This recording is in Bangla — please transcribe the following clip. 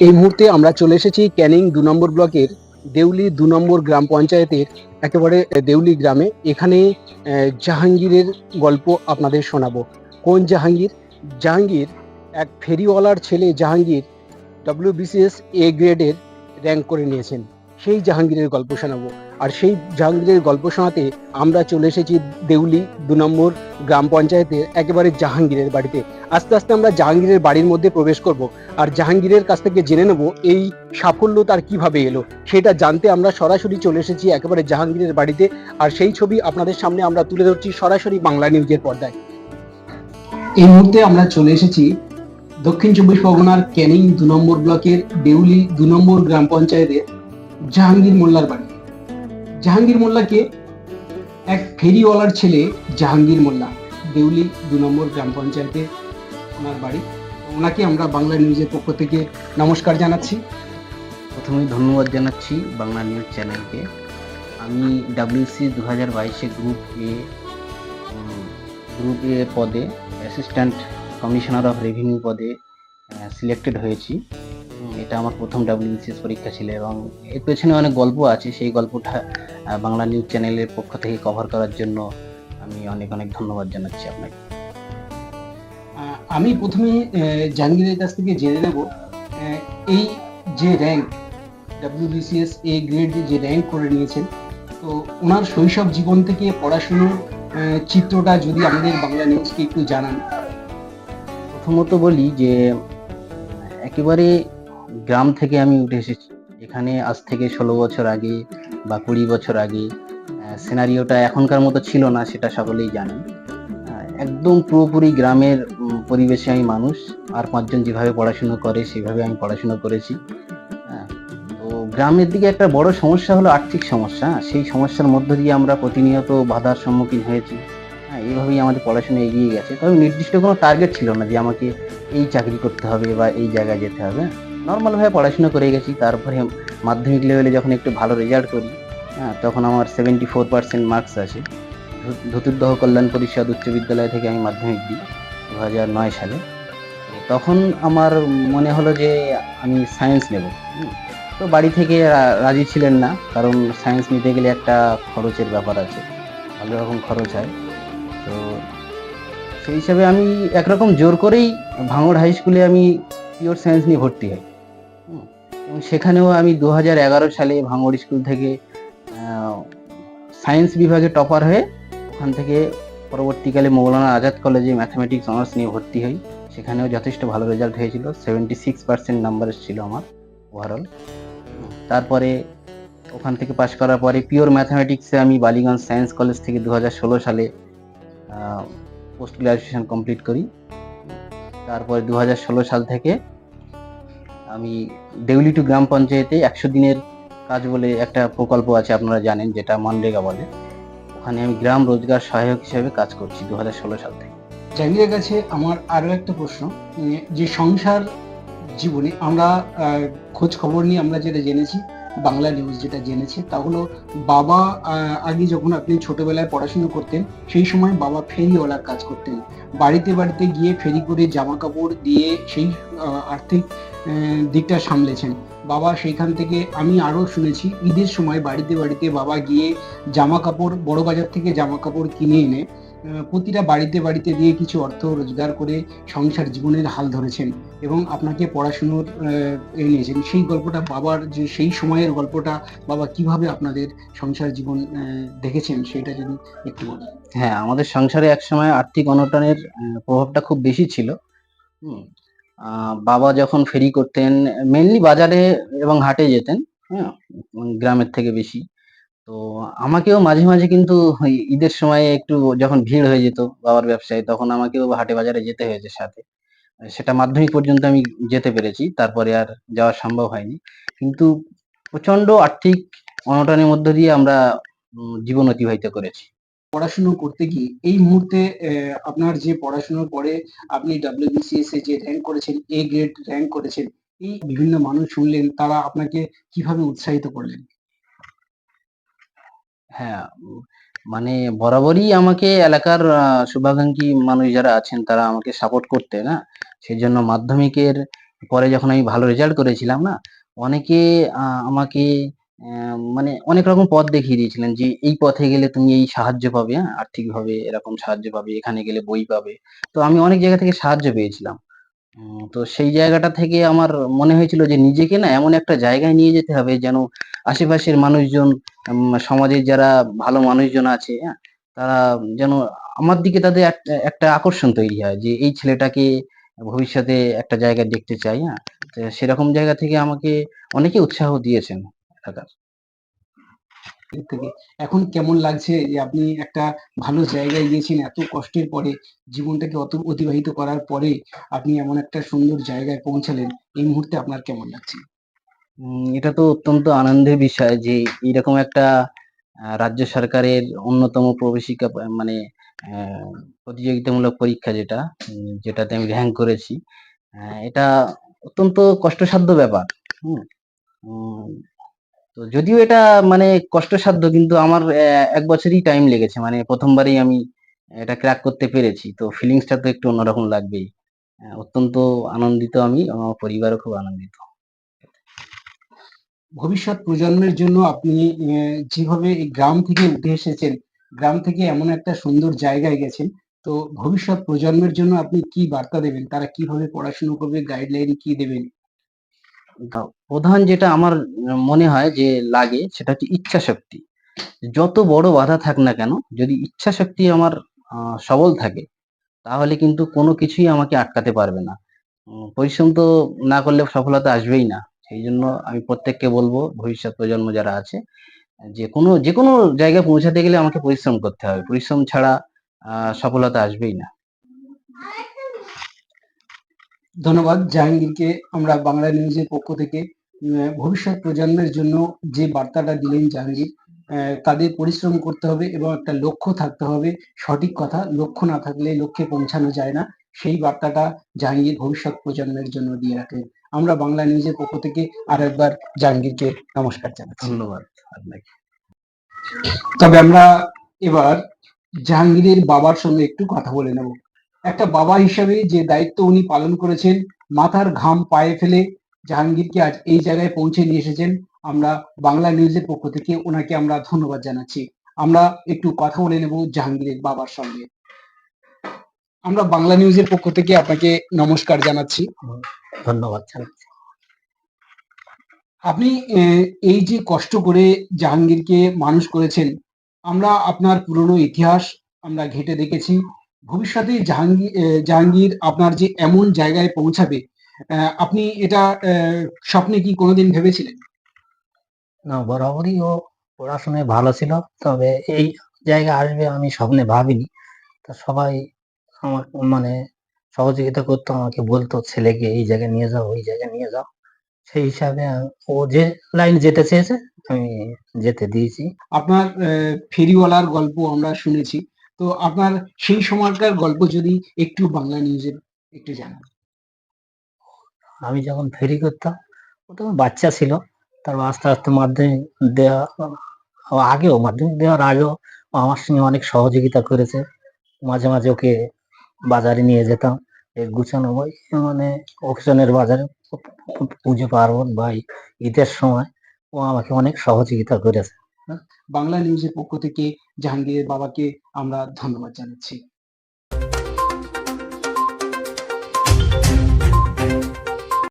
এই মুহূর্তে আমরা চলে এসেছি ক্যানিং ২ নম্বর ব্লকের দেউলি ২ নম্বর গ্রাম পঞ্চায়েতের একেবারে দেউলি গ্রামে। এখানে জাহাঙ্গীরের গল্প আপনাদের শোনাবো। কোন জাহাঙ্গীর? জাহাঙ্গীর এক ফেরিওয়ালার ছেলে জাহাঙ্গীর WBCS A গ্রেডের র‍্যাংক করে নিয়েছেন। সেই জাহাঙ্গীরের গল্প শোনাবো। আর সেই জাহাঙ্গীরের গল্প শোনাতে আমরা চলে এসেছি দেউলি ২ নম্বর গ্রাম পঞ্চায়েতের একেবারে জাহাঙ্গীরের বাড়িতে। আস্তে আস্তে আমরা জাহাঙ্গীরের বাড়ির মধ্যে প্রবেশ করব। আর জাহাঙ্গীরের কাছ থেকে জেনে নেব এই সাফল্য তার কিভাবে এলো। সেটা জানতে আমরা সরাসরি চলে এসেছি একেবারে জাহাঙ্গীরের বাড়িতে। আর সেই ছবি আপনাদের সামনে আমরা তুলে ধরছি সরাসরি বাংলা নিউজের পর্দায়। এই মুহূর্তে আমরা চলে এসেছি দক্ষিণ চব্বিশ পরগনার ক্যানিং ২ নম্বর ব্লকের দেউলি ২ নম্বর গ্রাম পঞ্চায়েতের জাহাঙ্গীর মোল্লার বাড়ি। জাহাঙ্গীর মোল্লাকে এক ফেরিওয়ালার ছেলে জাহাঙ্গীর মোল্লা, দেউলি ২ নম্বর গ্রাম পঞ্চায়েতে ওনার বাড়ি। ওনাকে আমরা বাংলা নিউজের পক্ষ থেকে নমস্কার জানাচ্ছি। প্রথমেই ধন্যবাদ জানাচ্ছি বাংলা নিউজ চ্যানেলকে। আমি WC 2022 গ্রুপ এ পদে অ্যাসিস্ট্যান্ট কমিশনার অফ রেভিনিউ পদে সিলেক্টেড হয়েছি। এটা আমার প্রথম WBCS পরীক্ষা ছিল এবং এর পেছনে অনেক গল্প আছে। সেই গল্পটা বাংলা নিউজ চ্যানেলের পক্ষ থেকে কভার করার জন্য আমি অনেক অনেক ধন্যবাদ জানাচ্ছি আপনাকে। আমি প্রথমে জাহাঙ্গীরের কাছ থেকে জেনে নেব এই যে র্যাঙ্ক WBCS A গ্রেড যে র্যাঙ্ক করে নিয়েছেন, তো ওনার শৈশব জীবন থেকে পড়াশুনোর চিত্রটা যদি আমাদের বাংলা নিউজকে একটু জানান। প্রথমত বলি যে একেবারে গ্রাম থেকে আমি উঠে এসেছি। এখানে আজ থেকে 16 বছর আগে বা 20 বছর আগে সিনারিওটা এখনকার মতো ছিল না, সেটা সকলেই জানেন। একদম পুরোপুরি গ্রামের পরিবেশে আমি মানুষ। আর 5 জন যেভাবে পড়াশুনো করে সেভাবে আমি পড়াশুনো করেছি। তো গ্রামের দিকে একটা বড় সমস্যা হলো আর্থিক সমস্যা। সেই সমস্যার মধ্য দিয়ে আমরা প্রতিনিয়ত বাধার সম্মুখীন হয়েছি। এইভাবেই আমাদের পড়াশোনা এগিয়ে গেছে। তবে নির্দিষ্ট কোনো টার্গেট ছিল না যে আমাকে এই চাকরি করতে হবে বা এই জায়গায় যেতে হবে। নর্মালভাবে পড়াশোনা করে গেছি। তারপরে মাধ্যমিক লেভেলে যখন একটু ভালো রেজাল্ট করি, তখন আমার 74% মার্কস আসে। ধতুরদহ কল্যাণ পরিষদ উচ্চ বিদ্যালয় থেকে আমি মাধ্যমিক দিই 2009 সালে। তখন আমার মনে হলো যে আমি সায়েন্স নেব। তো বাড়ি থেকে রাজি ছিলেন না, কারণ সায়েন্স নিতে গেলে একটা খরচের ব্যাপার আছে, ভালো রকম খরচ হয়। তো সেই হিসাবে আমি একরকম জোর করেই ভাঙড় হাই স্কুলে আমি পিওর সায়েন্স নিয়ে ভর্তি হই। এবং সেখানেও আমি 2011 সালে ভাঙড় স্কুল থেকে সায়েন্স বিভাগে টপার হয়ে ওখান থেকে পরবর্তীকালে মৌলানা আজাদ কলেজে ম্যাথামেটিক্স অনার্স নিয়ে ভর্তি হই। সেখানেও যথেষ্ট ভালো রেজাল্ট হয়েছিল, 76% নাম্বার ছিল আমার ওভারঅল। তারপরে ওখান থেকে পাশ করার পরে পিওর ম্যাথামেটিক্সে আমি বালিগঞ্জ সায়েন্স কলেজ থেকে 2016 সালে পোস্ট গ্রাজুয়েশন কমপ্লিট করি। তারপরে 2016 সাল থেকে আমি দেউলি টু গ্রাম পঞ্চায়েতে 100 দিনের কাজ বলে একটা প্রকল্প আছে, আপনারা জানেন, যেটা মনরেগা বলে। ওখানে আমি গ্রাম রোজগার সহায়ক হিসেবে কাজ করছি 2016 সাল থেকে। জাহাঙ্গীরের কাছে আমার আরো একটা প্রশ্ন, যে সংসার জীবনে আমরা খোঁজ খবর নিয়ে আমরা যেটা জেনেছি, বাংলা নিউজ যেটা জেনেছে তা হলো বাবা আগে যখন আপনি ছোটবেলায় পড়াশুনো করতেন সেই সময় বাবা ফেরিওয়ালার কাজ করতেন। বাড়িতে বাড়িতে গিয়ে ফেরি করে জামা কাপড় দিয়ে সেই আর্থিক দিকটা সামলেছেন বাবা। সেইখান থেকে আমি আরো শুনেছি ঈদের সময় বাড়িতে বাড়িতে বাবা গিয়ে জামা কাপড় বড় বাজার থেকে জামা কাপড় কিনে এনে প্রতিটা বাড়িতে বাড়িতে দিয়ে কিছু অর্থ রোজগার করে সংসার জীবনের হাল ধরেছেন এবং আপনাকে পড়াশুনোর নিয়েছেন। সেই গল্পটা বাবার, যে সেই সময়ের গল্পটা, বাবা কিভাবে আপনাদের সংসার জীবন দেখেছেন সেটা যদি একটু বলেন। হ্যাঁ, আমাদের সংসারে একসময় আর্থিক অনটনের প্রভাবটা খুব বেশি ছিল। বাবা যখন ফেরি করতেন মেনলি বাজারে এবং হাটে যেতেন, হ্যাঁ, গ্রামের থেকে বেশি। তো আমাকেও মাঝে মাঝে কিন্তু ঈদের সময় একটু যখন ভিড় হয়ে যেত বাবার ব্যবসায়, তখন আমাকেও হাটে বাজারে যেতে হয়েছে সাথে। সেটা মাধ্যমিক পর্যন্ত আমি যেতে পেরেছি, তারপরে আর যাওয়া সম্ভব হয়নি। কিন্তু প্রচন্ড আর্থিক অনটনের মধ্য দিয়ে আমরা জীবন অতিবাহিত করেছি। পড়াশুনো করতে গিয়ে এই মুহূর্তে আপনার যে পড়াশোনার পরে আপনি WBCS এ যে র্যাঙ্ক করেছেন, A গ্রেড র্যাঙ্ক করেছেন, এই বিভিন্ন মানুষ শুনলেন, তারা আপনাকে কিভাবে উৎসাহিত করলেন? হ্যাঁ, মানে বরাবরই আমাকে এলাকার শুভাকাঙ্ক্ষী মানুষ যারা আছেন তারা আমাকে সাপোর্ট করতেন। সেজন্য মাধ্যমিকের পরে যখন আমি ভালো রেজাল্ট করেছিলাম না, অনেকে আমাকে মানে অনেক রকম পথ দেখিয়ে দিয়েছিলেন যে এই পথে গেলে তুমি এই সাহায্য পাবে, হ্যাঁ, আর্থিকভাবে এরকম সাহায্য পাবে, এখানে গেলে বই পাবে। তো আমি অনেক জায়গা থেকে সাহায্য পেয়েছিলাম। তো সেই জায়গাটা থেকে আমার মনে হয়েছিল যে নিজেকে না এমন একটা জায়গায় নিয়ে যেতে হবে যেন আশেপাশের মানুষজন, সমাজের যারা ভালো মানুষজন আছে, হ্যাঁ, তারা যেন আমার দিকে তাদের একটা আকর্ষণ তৈরি হয় যে এই ছেলেটাকে ভবিষ্যতে একটা জায়গায় দেখতে চাই, হ্যাঁ। তো সেরকম জায়গা থেকে আমাকে অনেকে উৎসাহ দিয়েছেন এলাকার। এর থেকে এখন কেমন লাগছে যে আপনি একটা ভালো জায়গায় গিয়েছেন, এত কষ্টের পরে জীবনটাকে অতিবাহিত করার পরে আপনি এমন একটা সুন্দর জায়গায় পৌঁছালেন, এই মুহূর্তে আপনার কেমন লাগছে? এটা তো অত্যন্ত আনন্দের বিষয় যে এরকম একটা রাজ্য সরকারের অন্যতম প্রবেশিকা মানে প্রতিযোগিতামূলক পরীক্ষা যেটা, যেটাতে আমি র্যাঙ্ক করেছি, এটা অত্যন্ত কষ্টসাধ্য ব্যাপার। হুম, উম, তো যদিও এটা মানে কষ্টসাধ্য, কিন্তু আমার ১ বছরই টাইম লেগেছে। মানে প্রথমবারেই আমি এটা ক্র্যাক করতে পেরেছি। তো ফিলিংসটা তো একটু অন্যরকম লাগবেই। অত্যন্ত আনন্দিত আমি, আমার পরিবারও খুব আনন্দিত। ভবিষ্যৎ প্রজন্মের জন্য আপনি যেভাবে এই গ্রাম থেকে উঠে এসেছেন, গ্রাম থেকে এমন একটা সুন্দর জায়গায় গেছেন, তো ভবিষ্যৎ প্রজন্মের জন্য আপনি কি বার্তা দেবেন? তারা কিভাবে পড়াশুনো করবে, গাইডলাইন কি দেবেন? প্রধান যেটা আমার মনে হয় যে লাগে সেটা হচ্ছে ইচ্ছাশক্তি। যত বড় বাধা থাক না কেন, যদি ইচ্ছাশক্তি আমার সবল থাকে, তাহলে কিন্তু কোনো কিছুই আমাকে আটকাতে পারবে না। পরিশ্রম তো না করলে সফলতা আসবেই না। সেই জন্য আমি প্রত্যেককে বলবো, ভবিষ্যৎ প্রজন্ম যারা আছে, যেকোনো জায়গায় পৌঁছাতে গেলে আমাকে পরিশ্রম করতে হবে। পরিশ্রম ছাড়া সফলতা আসবেই না। ধন্যবাদ জাহাঙ্গীরকে। আমরা বাংলা নিউজের পক্ষ থেকে ভবিষ্যৎ প্রজন্মের জন্য যে বার্তাটা দিলেন জাহাঙ্গীর, তাদের পরিশ্রম করতে হবে এবং একটা লক্ষ্য থাকতে হবে। সঠিক কথা, লক্ষ্য না থাকলে লক্ষ্যে পৌঁছানো যায় না। সেই বার্তাটা জাহাঙ্গীর ভবিষ্যৎ প্রজন্মের জন্য দিয়ে রাখলেন। আমরা বাংলা নিউজের পক্ষ থেকে আর একবার জাহাঙ্গীরকে নমস্কার জানাচ্ছি। ধন্যবাদ আপনাকে। তবে আমরা এবার জাহাঙ্গীরের বাবার সঙ্গে একটু কথা বলে নেব। একটা বাবা হিসাবে যে দায়িত্ব উনি পালন করেছেন, মাথার ঘাম পায়ে ফেলে জাহাঙ্গীরকে আজ এই জায়গায় পৌঁছে নিয়ে এসেছেন। আমরা বাংলা নিউজের পক্ষ থেকে ওনাকে আমরা ধন্যবাদ জানাচ্ছি। আমরা একটু কথা বলে নেব জাহাঙ্গীরের বাবার সঙ্গে। আমরা বাংলা নিউজের পক্ষ থেকে আপনাকে নমস্কার জানাচ্ছি। ধন্যবাদ জানাচ্ছি। আপনি এই যে কষ্ট করে জাহাঙ্গীরকে মানুষ করেছেন, আমরা আপনার পুরনো ইতিহাস আমরা ঘেঁটে দেখেছি। ভবিষ্যতে জাহাঙ্গীর আপনার যে এমন জায়গায় পৌঁছাবে, আপনি এটা স্বপ্নে কি কোনোদিন ভেবেছিলেন? না, বরাবরই ও পড়াশোনায় ভালো ছিল। তবে এই জায়গায় আসবে আমি স্বপ্নে ভাবিনি। তা সবাই আমার মানে সহযোগিতা করতো, আমাকে বলতো ছেলেকে এই জায়গায় নিয়ে যাও, ওই জায়গায় নিয়ে যাও। সেই হিসাবে ও যে লাইন যেতে চেয়েছে আমি যেতে দিয়েছি। আপনার ফেরিওয়ালার গল্প আমরা শুনেছি। তো আপনার সেই সময়কার গল্প যদি একটু বাংলা নিউজে একটু জানান। আমি যখন ফেরি করতাম, ও তখন বাচ্চা ছিল। তারপর আস্তে আস্তে মাধ্যমিক দেওয়া মাধ্যমিক দেওয়ার আগেও ও আমার সঙ্গে অনেক সহযোগিতা করেছে। মাঝে মাঝে ওকে বাজারে নিয়ে যেতাম, এই গুছানো বই, মানে অকেশনের বাজারে, পুজো পার্বণ বা ঈদের সময় ও আমাকে অনেক সহযোগিতা করেছে। বাংলা নিউজের পক্ষ থেকে জাহাঙ্গীরের বাবাকে আমরা ধন্যবাদ জানাচ্ছি।